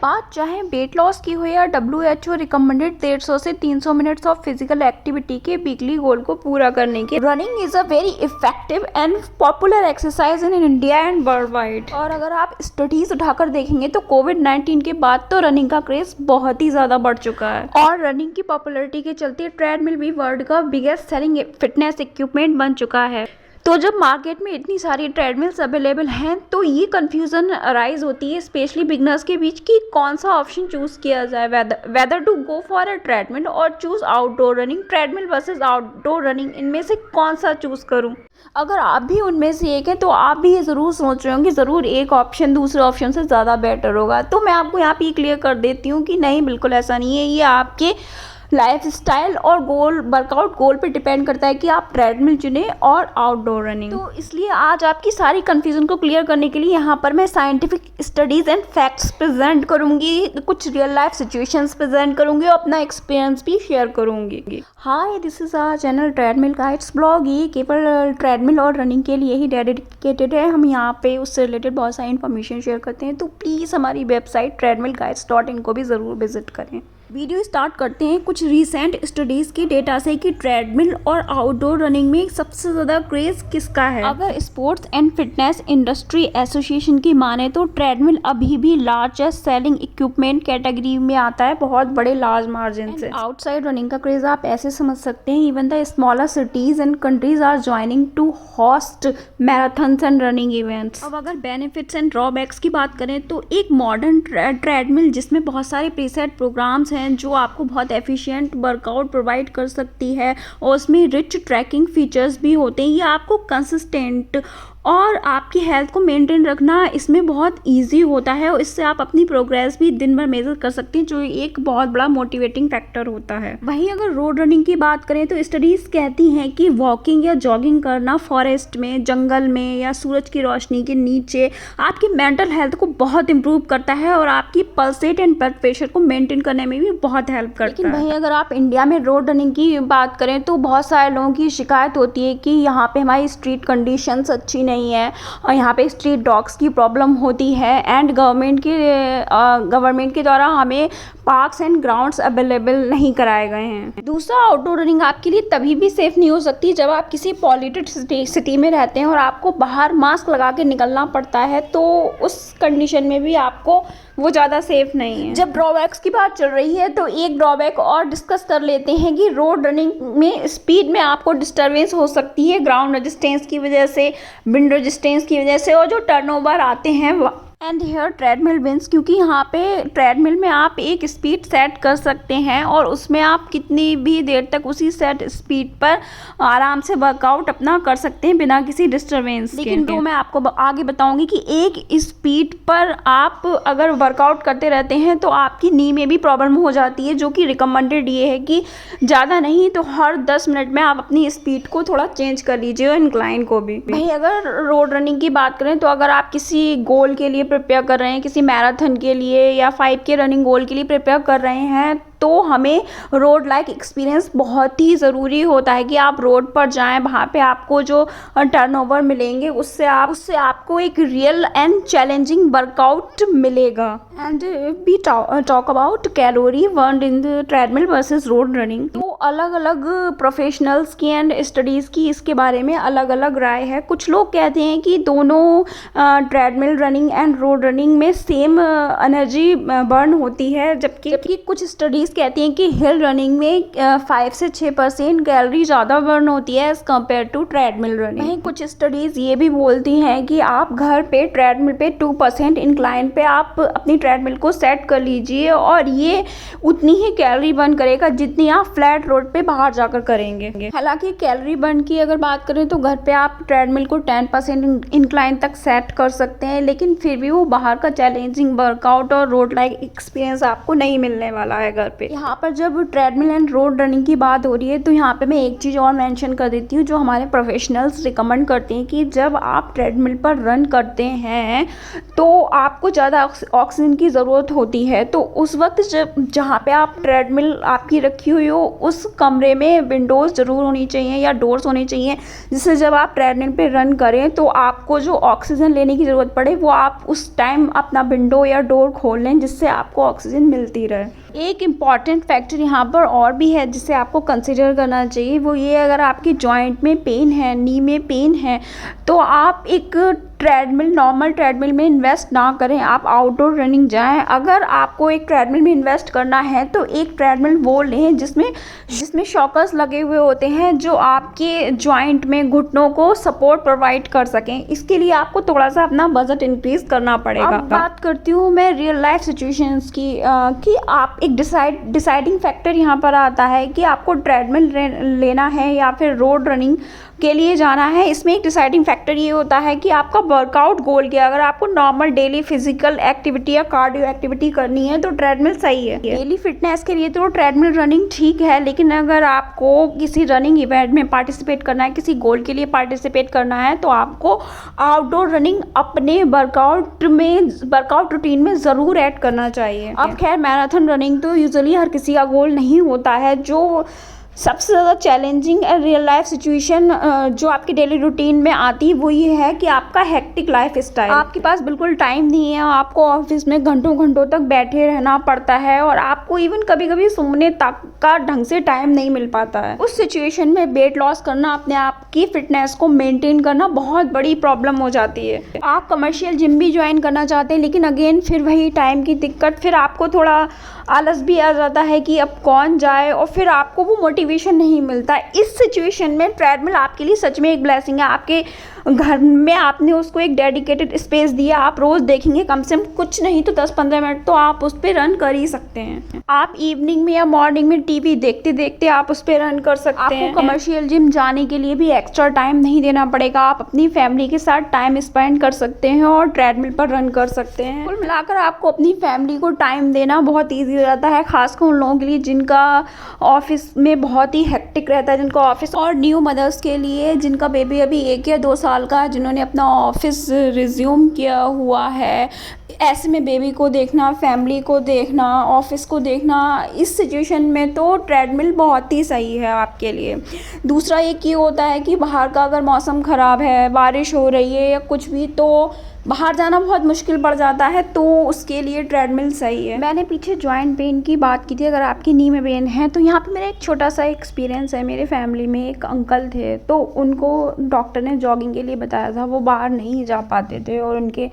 बात चाहे weight loss की हो या WHO रिकमेंडेड 150 से 300 मिनट्स ऑफ फिजिकल एक्टिविटी के वीकली गोल को पूरा करने के, running is a very effective and popular exercise in India and world wide. और अगर आप स्टडीज उठाकर देखेंगे तो कोविड-19 के बाद तो रनिंग का क्रेज बहुत ही ज्यादा बढ़ चुका है और रनिंग की पॉपुलरिटी के चलते ट्रेडमिल भी वर्ल्ड का बिगेस्ट सेलिंग फिटनेस इक्विपमेंट बन चुका है। तो जब मार्केट में इतनी सारी ट्रेडमिल्स अवेलेबल हैं तो ये कन्फ्यूज़न अराइज होती है स्पेशली बिगनर्स के बीच कि कौन सा ऑप्शन चूज़ किया जाए, whether to go for a treadmill और choose outdoor running, treadmill versus outdoor running, इनमें से कौन सा चूज़ करूं। अगर आप भी उनमें से एक हैं तो आप भी ये ज़रूर सोच रहे होंगे ज़रूर एक ऑप्शन दूसरे ऑप्शन से ज़्यादा बेटर होगा। तो मैं आपको यहाँ पे क्लियर कर देती हूँ कि नहीं, बिल्कुल ऐसा नहीं है। ये आपके लाइफ स्टाइल और गोल, वर्कआउट गोल पे डिपेंड करता है कि आप ट्रेडमिल चुने और आउटडोर रनिंग। तो इसलिए आज आपकी सारी कंफ्यूजन को क्लियर करने के लिए यहाँ पर मैं scientific studies and facts present करूँगी, कुछ रियल लाइफ सिचुएशंस प्रेजेंट करूँगी और अपना एक्सपीरियंस भी शेयर करूँगी। Hi, this is our channel treadmill guides blog. ये केवल ट्रेडमिल और रनिंग के लिए ही डेडिकेटेड है। हम यहाँ पे उससे रिलेटेड बहुत सारी इन्फॉर्मेशन शेयर करते हैं, तो प्लीज़ हमारी वेबसाइट treadmillguides.in को भी ज़रूर विजिट करें। वीडियो स्टार्ट करते हैं कुछ रीसेंट स्टडीज़ के डेटा से कि ट्रेडमिल और आउटडोर रनिंग में सबसे ज़्यादा क्रेज़ किसका है। अगर sports and fitness industry association की माने तो ट्रेडमिल अभी भी लार्जेस्ट सेलिंग इक्विपमेंट कैटेगरी में आता है, बहुत बड़े लार्ज मार्जिन से। आउटसाइड रनिंग का क्रेज़ आप ऐसे समझ सकते हैं, even the smaller cities and countries are joining to host marathons and running events. अब अगर बेनिफिट्स एंड ड्रॉबैक्स की बात करें तो एक मॉडर्न ट्रेडमिल जिसमें बहुत सारे प्रीसेट प्रोग्राम्स हैं जो आपको बहुत एफिशिएंट वर्कआउट प्रोवाइड कर सकती है और उसमें रिच ट्रैकिंग फीचर्स भी होते हैं। ये आपको कंसिस्टेंट और आपकी हेल्थ को मेंटेन रखना इसमें बहुत इजी होता है और इससे आप अपनी प्रोग्रेस भी दिन भर मेजर कर सकते हैं, जो एक बहुत बड़ा मोटिवेटिंग फैक्टर होता है। वहीं अगर रोड रनिंग की बात करें तो स्टडीज़ कहती हैं कि वॉकिंग या जॉगिंग करना फॉरेस्ट में, जंगल में या सूरज की रोशनी के नीचे आपकी मेंटल हेल्थ को बहुत इंप्रूव करता है और आपकी pulse rate and blood pressure को मेंटेन करने में भी बहुत हेल्प करता है। लेकिन वहीं अगर आप इंडिया में रोड रनिंग की बात करें तो बहुत सारे लोगों की शिकायत होती है कि यहाँ पे हमारी स्ट्रीट कंडीशंस अच्छी नहीं है और यहाँ पे स्ट्रीट डॉग्स की प्रॉब्लम होती है एंड गवर्नमेंट के द्वारा हमें पार्क्स एंड ग्राउंड्स अवेलेबल नहीं कराए गए हैं। दूसरा, आउटडोर रनिंग आपके लिए तभी भी सेफ नहीं हो सकती जब आप किसी पॉल्यूटेड सिटी में रहते हैं और आपको बाहर मास्क लगा के निकलना पड़ता है, तो उस कंडीशन में भी आपको वो ज़्यादा सेफ नहीं है। जब ड्रॉबैक्स की बात चल रही है तो एक ड्रॉबैक और डिस्कस कर लेते हैं कि रोड रनिंग में स्पीड में आपको डिस्टर्बेंस हो सकती है ग्राउंड रेजिस्टेंस की वजह से, विंड रेजिस्टेंस की वजह से और जो टर्नओवर आते हैं एंड हेयर ट्रेडमिल विंस, क्योंकि यहाँ पे ट्रेडमिल में आप एक स्पीड सेट कर सकते हैं और उसमें आप कितनी भी देर तक उसी सेट स्पीड पर आराम से वर्कआउट अपना कर सकते हैं बिना किसी डिस्टर्बेंस के। लेकिन तो मैं आपको आगे बताऊंगी कि एक स्पीड पर आप अगर वर्कआउट करते रहते हैं तो आपकी नी में भी प्रॉब्लम हो जाती है, जो कि रिकमेंडेड ये है कि ज़्यादा नहीं तो हर 10 मिनट में आप अपनी स्पीड को थोड़ा चेंज कर लीजिए और इंक्लाइन को भी। भाई अगर रोड रनिंग की बात करें तो अगर आप किसी गोल के लिए प्रिपेयर कर रहे हैं, किसी मैराथन के लिए या 5K रनिंग गोल के लिए प्रिपेयर कर रहे हैं, तो हमें रोड लाइक एक्सपीरियंस बहुत ही ज़रूरी होता है कि आप रोड पर जाएं, वहाँ पे आपको जो टर्नओवर मिलेंगे उससे आपको एक रियल एंड चैलेंजिंग वर्कआउट मिलेगा। And we talk about calorie burned in the treadmill versus road running. तो अलग अलग प्रोफेशनल्स की एंड स्टडीज़ की इसके बारे में अलग अलग राय है। कुछ लोग कहते हैं कि दोनों treadmill running and road running में सेम एनर्जी बर्न होती है, जबकि कुछ स्टडीज़ कहती हैं कि हिल रनिंग में 5 से 6% कैलोरी ज़्यादा बर्न होती है as compare to treadmill running. वहीं कुछ स्टडीज़ ये भी बोलती हैं कि आप घर पे ट्रेडमिल पे 2% इंक्लाइन पे आप अपनी ट्रेडमिल को सेट कर लीजिए और ये उतनी ही कैलोरी बर्न करेगा जितनी आप फ्लैट रोड पे बाहर जाकर करेंगे। हालांकि कैलोरी बर्न की अगर बात करें तो घर पे आप ट्रेडमिल को 10% इंक्लाइन तक सेट कर सकते हैं, लेकिन फिर भी वो बाहर का चैलेंजिंग वर्कआउट और रोड लाइक एक्सपीरियंस आपको नहीं मिलने वाला है घर पे। पे। यहाँ पर जब ट्रेडमिल एंड रोड रनिंग की बात हो रही है तो यहाँ पे मैं एक चीज़ और मेंशन कर देती हूँ जो हमारे प्रोफेशनल्स रिकमेंड करते हैं कि जब आप ट्रेडमिल पर रन करते हैं तो आपको ज़्यादा ऑक्सीजन की ज़रूरत होती है। तो उस वक्त जब जहाँ पे आप ट्रेडमिल आपकी रखी हुई हो उस कमरे में विंडोज़ ज़रूर होनी चाहिए या डोर्स होने चाहिए, जिससे जब आप ट्रेडमिल पे रन करें तो आपको जो ऑक्सीजन लेने की ज़रूरत पड़े वो आप उस टाइम अपना विंडो या डोर खोल लें, जिससे आपको ऑक्सीजन मिलती रहे। एक इम्पॉर्टेंट फैक्टर यहाँ पर और भी है जिसे आपको कंसिडर करना चाहिए, वो ये अगर आपकी जॉइंट में पेन है, नी में पेन है, तो आप एक नॉर्मल ट्रेडमिल में इन्वेस्ट ना करें, आप आउटडोर रनिंग जाएं। अगर आपको एक ट्रेडमिल में इन्वेस्ट करना है तो एक ट्रेडमिल वो लें जिसमें शॉकर्स लगे हुए होते हैं जो आपके जॉइंट में घुटनों को सपोर्ट प्रोवाइड कर सकें। इसके लिए आपको थोड़ा सा अपना बजट इंक्रीज करना पड़ेगा। अब बात करती हूँ मैं रियल लाइफ सिचुएशंस की कि आप एक डिसाइडिंग फैक्टर यहाँ पर आता है कि आपको ट्रेडमिल लेना है या फिर रोड रनिंग के लिए जाना है। इसमें एक डिसाइडिंग फैक्टर ये होता है कि आपका वर्कआउट गोल क्या है। अगर आपको नॉर्मल डेली फिजिकल एक्टिविटी या कार्डियो एक्टिविटी करनी है तो ट्रेडमिल सही है। डेली फिटनेस के लिए तो ट्रेडमिल रनिंग ठीक है, लेकिन अगर आपको किसी रनिंग इवेंट में पार्टिसिपेट करना है, किसी गोल के लिए पार्टिसिपेट करना है, तो आपको आउटडोर रनिंग अपने वर्कआउट रूटीन में ज़रूर ऐड करना चाहिए। अब खैर मैराथन रनिंग तो यूजुअली हर किसी का गोल नहीं होता है। जो सबसे ज़्यादा चैलेंजिंग रियल लाइफ सिचुएशन जो आपकी डेली रूटीन में आती है वो ये है कि आपका हेक्टिक लाइफ स्टाइल, आपके पास बिल्कुल टाइम नहीं है, आपको ऑफिस में घंटों घंटों तक बैठे रहना पड़ता है और आपको इवन कभी कभी सोने तक का ढंग से टाइम नहीं मिल पाता है। उस सिचुएशन में वेट लॉस करना, अपने आप की फिटनेस को मेंटेन करना बहुत बड़ी प्रॉब्लम हो जाती है। आप कमर्शियल जिम भी ज्वाइन करना चाहते हैं, लेकिन अगेन फिर वही टाइम की दिक्कत, फिर आपको थोड़ा आलस भी आ जाता है कि अब कौन जाए और फिर आपको वो मोटिवेशन नहीं मिलता। इस सिचुएशन में ट्रेडमिल आपके लिए सच में एक ब्लेसिंग है। आपके घर में आपने उसको एक डेडिकेटेड स्पेस दिया, आप रोज़ देखेंगे कम से कम कुछ नहीं तो 10-15 मिनट तो आप उस पर रन कर ही सकते हैं। आप इवनिंग में या मॉर्निंग में टीवी देखते देखते आप उस पर रन कर सकते हैं। आपको कमर्शियल जिम जाने के लिए भी एक्स्ट्रा टाइम नहीं देना पड़ेगा, आप अपनी फैमिली के साथ टाइम स्पेंड कर सकते हैं और ट्रेडमिल पर रन कर सकते हैं। कुल मिलाकर आपको अपनी फैमिली को टाइम देना बहुत ईजी हो जाता है, खासकर उन लोगों के लिए जिनका ऑफिस में बहुत ही हेक्टिक रहता है, जिनका ऑफिस, और न्यू मदर्स के लिए जिनका बेबी अभी 1 या 2 साल का है, जिन्होंने अपना ऑफिस रिज्यूम किया हुआ है। ऐसे में बेबी को देखना, फैमिली को देखना, ऑफिस को देखना, इस सिचुएशन में तो ट्रेडमिल बहुत ही सही है आपके लिए। दूसरा एक ये होता है कि बाहर का अगर मौसम ख़राब है, बारिश हो रही है या कुछ भी, तो बाहर जाना बहुत मुश्किल पड़ जाता है, तो उसके लिए ट्रेडमिल सही है। मैंने पीछे जॉइंट पेन की बात की थी, अगर आपकी नी में पेन है तो यहाँ पे मेरा एक छोटा सा एक्सपीरियंस है। मेरे फैमिली में एक अंकल थे, तो उनको डॉक्टर ने जॉगिंग के लिए बताया था, वो बाहर नहीं जा पाते थे और उनके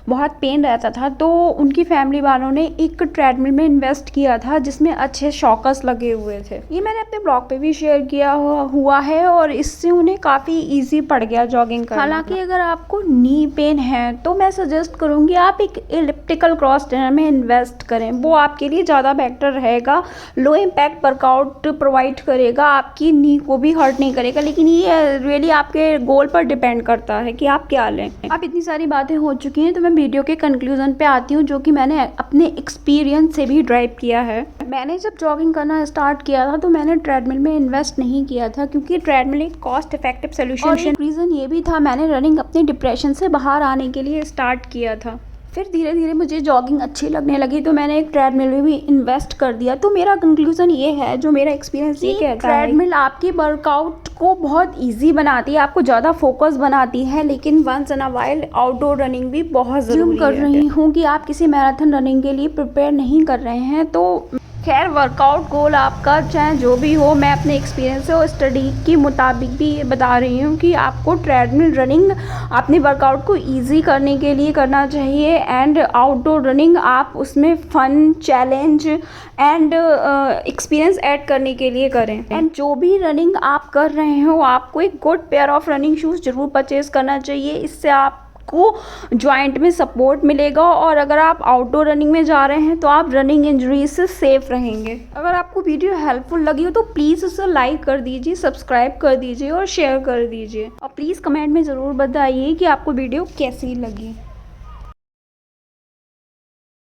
बहुत पेन रहता था, तो उनकी फैमिली वालों ने एक ट्रेडमिल में इन्वेस्ट किया था जिसमें अच्छे शॉकर्स लगे हुए थे। ये मैंने अपने ब्लॉग पे भी शेयर किया हुआ है और इससे उन्हें काफ़ी ईजी पड़ गया जॉगिंग करना। हालांकि अगर आपको नी पेन है तो मैं सजेस्ट करूँगी आप एक एलिप्टिकल क्रॉस ट्रेनर में इन्वेस्ट करें, वो आपके लिए ज़्यादा बेटर रहेगा। लो इम्पैक्ट वर्कआउट प्रोवाइड करेगा, आपकी नी को भी हर्ट नहीं करेगा, लेकिन ये रियली आपके गोल पर डिपेंड करता है कि आप क्या लें। अब इतनी सारी बातें हो चुकी हैं तो मैं वीडियो के कंक्लूजन पे आती हूँ, जो कि मैंने अपने एक्सपीरियंस से भी ड्राइव किया है। मैंने जब जॉगिंग करना स्टार्ट किया था तो मैंने ट्रेडमिल में इन्वेस्ट नहीं किया था, क्योंकि ट्रेडमिल एक कॉस्ट इफेक्टिव सोल्यूशन है। रीज़न ये भी था, मैंने रनिंग अपने डिप्रेशन से बाहर आने के लिए स्टार्ट किया था। फिर धीरे धीरे मुझे जॉगिंग अच्छी लगने लगी तो मैंने एक ट्रेडमिल में भी इन्वेस्ट कर दिया। तो मेरा कंक्लूजन ये है, जो मेरा एक्सपीरियंस ये कहता है, ट्रेडमिल आपकी वर्कआउट को बहुत इजी बनाती है, आपको ज़्यादा फोकस बनाती है, लेकिन once in a while outdoor running भी बहुत ज़रूरी कर रही हूँ कि आप किसी मैराथन रनिंग के लिए प्रिपेयर नहीं कर रहे हैं तो खैर वर्कआउट गोल आपका चाहे जो भी हो, मैं अपने एक्सपीरियंस से और स्टडी के मुताबिक भी बता रही हूँ कि आपको ट्रेडमिल रनिंग अपने वर्कआउट को इजी करने के लिए करना चाहिए, एंड आउटडोर रनिंग आप उसमें फ़न, चैलेंज एंड एक्सपीरियंस ऐड करने के लिए करें। एंड जो भी रनिंग आप कर रहे हो, आपको एक good pair of running shoes ज़रूर परचेज़ करना चाहिए, इससे आप को जॉइंट में सपोर्ट मिलेगा, और अगर आप आउटडोर रनिंग में जा रहे हैं तो आप रनिंग इंजरी से सेफ रहेंगे। अगर आपको वीडियो हेल्पफुल लगी हो तो प्लीज़ उसे लाइक कर दीजिए, सब्सक्राइब कर दीजिए और शेयर कर दीजिए, और प्लीज़ कमेंट में ज़रूर बताइए कि आपको वीडियो कैसी लगी।